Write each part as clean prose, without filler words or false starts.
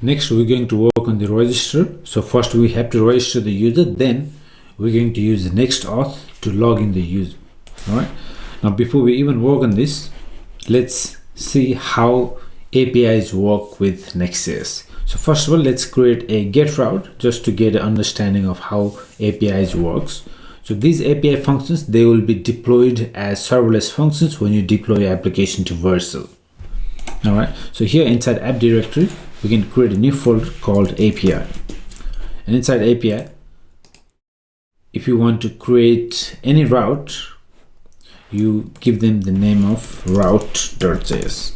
Next, we're going to work on the register. So first we have to register the user, then we're going to use the NextAuth to log in the user. All right. Now, before we even work on this, let's see how APIs work with Next.js. So first of all, let's create a get route just to get an understanding of how APIs works. So these API functions, they will be deployed as serverless functions when you deploy your application to Vercel. All right. So here inside app directory, we can create a new folder called API. And inside API, if you want to create any route, you give them the name of route.js.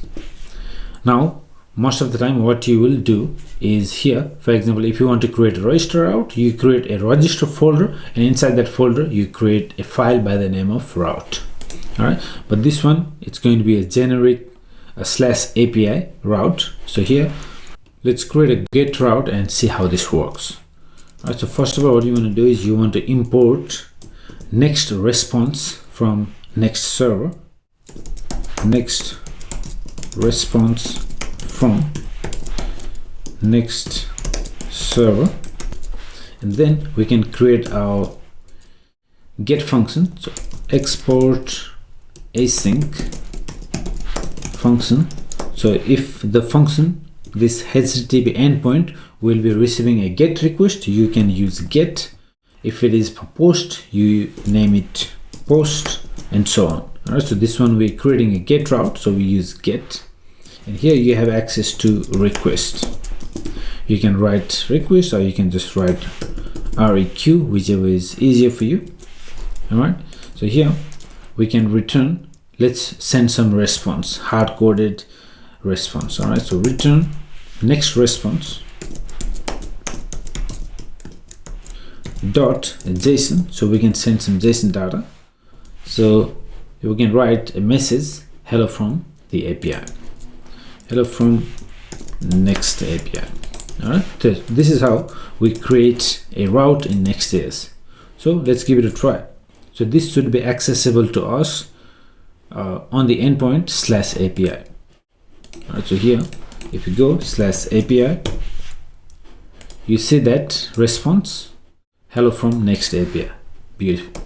Now, most of the time what you will do is here, for example, if you want to create a register route, you create a register folder, and inside that folder you create a file by the name of route. All right, but this one, it's going to be a generic /API route. So here, let's create a get route and see how this works. All right, so first of all, what you want to do is you want to import next response from next server, next response from next server, and then we can create our get function. So export async function. So if the function, this HTTP endpoint, will be receiving a get request, you can use get. If it is for post, you name it post, and so on. All right, so this one we're creating a get route, so we use get, and here you have access to request. You can write request or you can just write req, whichever is easier for you. All right, so here we can return, let's send some response, hard-coded response. All right, so return next response dot JSON, so we can send some JSON data. So we can write a message, hello from the API, hello from next API. All right, so this is how we create a route in Next.js. So let's give it a try. So this should be accessible to us on the endpoint /API. All right, so here, if you go /API, you see that response, hello from next API. Beautiful.